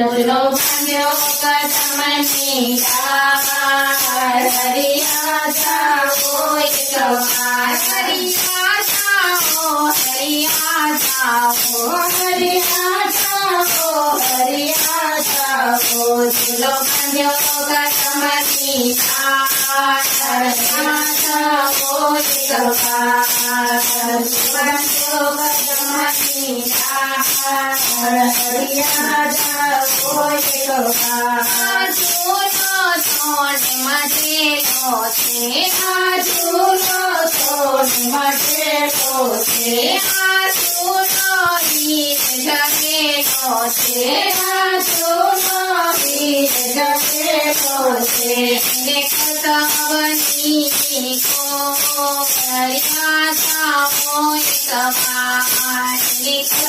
ચૂલો બાંધ્યો કદમની ડાળ હરિયા જાઓ એક વાર હરિયા જાઓ હરિયા જાઓ હરિયા જાઓ હરિયા જાઓ ચૂલો બાંધ્યો કદમની ડાળ હરિયા જાઓ એક વાર બાંધ્યો કદમની ડાળ હરિયા જાઓ એક વાર ઝૂલો છોડ મચેલો છે આ ઝૂલો છોડ મચેલો છે આ ઝૂલો ગીત જગેલો છે આ ઝૂલો ગીત જગેલો છે કદમની હરિયા જાઓ એક વાર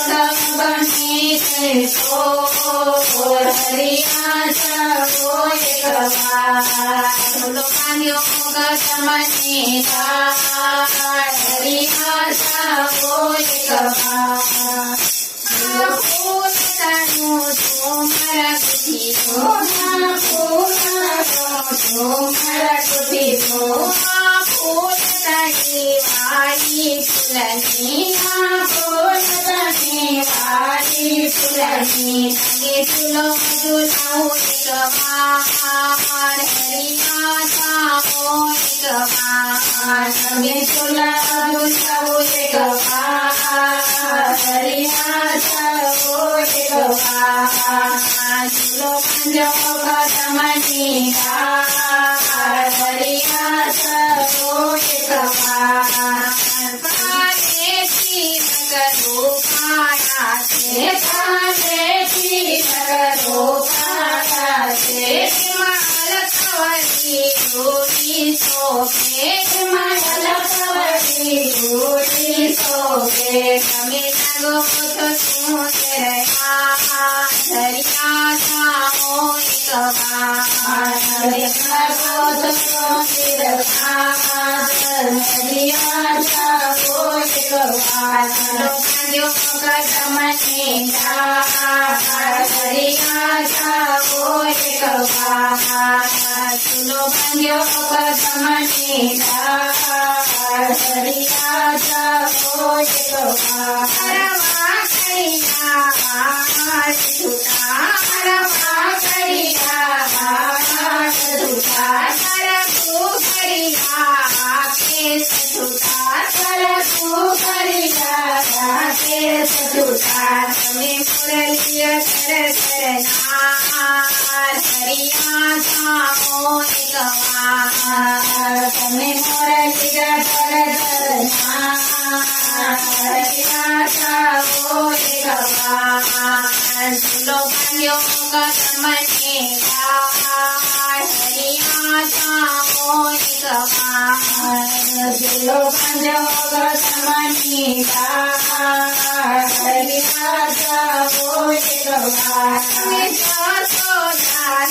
કદમની હરિયા જાઓ એક વાર ચૂલો બાંધ્યો કદમની ડાળ હરિયા જાઓ એક વાર ફૂલનું ઝુમર ગુથીજો ફૂલનું ઝુમર ગુથીજો ફૂલની વાળી ફૂલની ફૂલની વાળી ફૂલની તમે ચૂલો ઝુલાવું એક વાર હરિયા જાઓ એક વાર તમે ચૂલા ઝુલાવું એક વાર હરિયા જાઓ એક વાર ચૂલો બાંધ્યો કદમની ડાળ હરિયા જાઓ એક વાર પારેથી નગરો પાયા છે પારેથી નગરો પાયા છે લખવડી જોડી શોભે લખવડી જોડી શોભે તમે લાગો તો શું હરિયા જાઓ એક વાર લાગો તો હરિયા જાઓ એક વાર ચૂલો બાંધ્યો કદમની ડાળ હરિયા જાઓ એક વાર ચૂલો બાંધ્યો કદમની ડાળ હરિયા જાઓ એક વાર રવા કરિયા જૂઠા સરખું કરિયા કેસ જૂઠા સરખું કરિયા કેસ જૂઠા તમે મુરલીય સરનાર હરિયા જાઓ એક વાર તમે મુરલીય સરનાર હરિયા જાઓ એક વાર ચૂલો બાંધ્યો કદમની ડાળ હરિયા જાઓ એક વાર ચૂલો બાંધ્યો કદમની ડાળ હરિયા જાઓ એક વાર તમે જશોદાના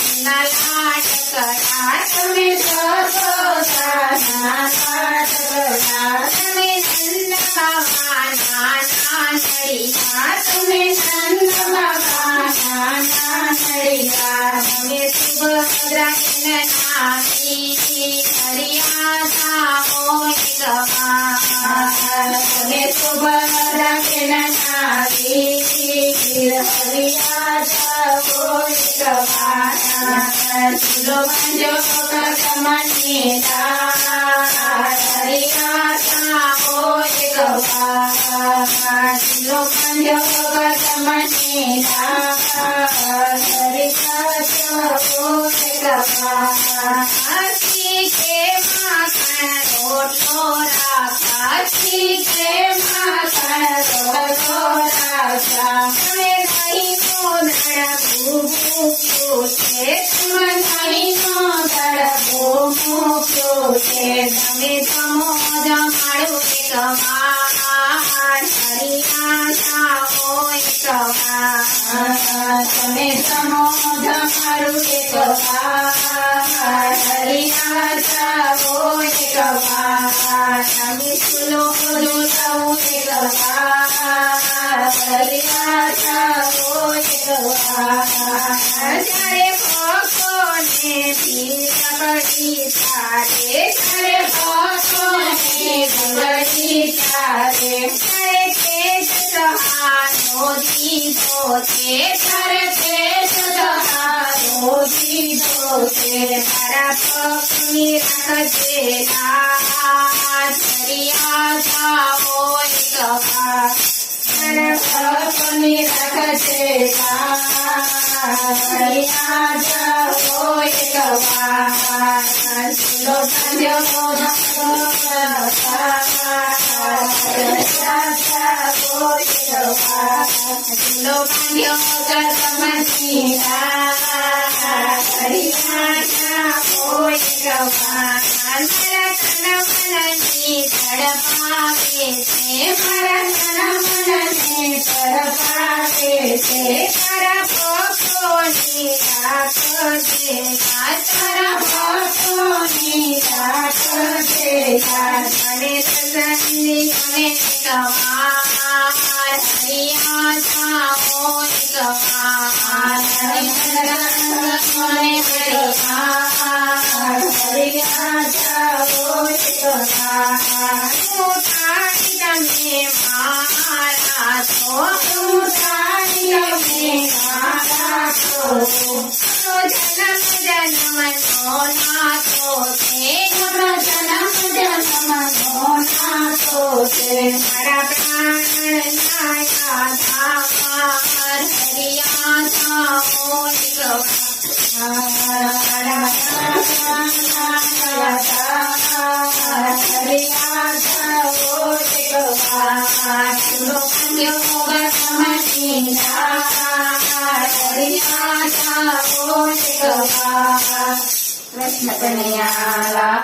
લાડ કરા તમે જશોદાના લાડ કરા તમે નંદ બાબાના નાનડિયા તમે નંદ બાબાના નાનડિયા તમે સુભદ્રાને નાની હરિયા જાઓ એક વાર તમે સુભદ્રાને નાની હરિયા જાઓ એક વાર ચૂલો બાંધ્યો કદમની ડાળ હરિયા જાઓ એક વાર ચૂલો બાંધ્યો કદમની ડાળ હરિયા જાઓ એક વાર કે માખણ રોટલો રાખા કે માખણ રોટલો રાખા તમે દહીંનો દડબો મૂક્યો છે તમે દહીંનો દડબો મૂક્યો છે તમે જમો જમાડો એક વાર હરિયા જાઓ એક વાર તમે જમો જમાડો એક વાર હરિયા જાઓ એક વાર તમે ચૂલો ઝુલાવો એક વાર હરિયા જાઓ એક ત્યારે ભક્તોને ભીડ પડી ત્યારે તેજ સહારો દીધો છે મારા પગની રાખજે લાજ હરિયા જાઓ ગવા મારા પગની રાખજે લાજ હરિયા જાઓ ગવા લો ધન્યો લો ભાગ્યો કરમસીરા હરિયા જાઓ ગવા મારા તન મનની તડપાવે છે મારા તન મનને તડપાવે છે તારા ભક્તોની રાખજે તારા ભક્તોની રાખજે મને સસની મને ગવાર હરિયા જાઓ ગવાર મને હરિયા જાઓ ગવાર તમે મારા છો તમે મારા છો જન્મ જન્મનો નાતો છે મારા પ્રાણ નાયા ધાર હરિયા જાઓ ગવાર હરિયા જાઓ ગવાર હરિયા જાઓ ગવાર કૃષ્ણ કનૈયા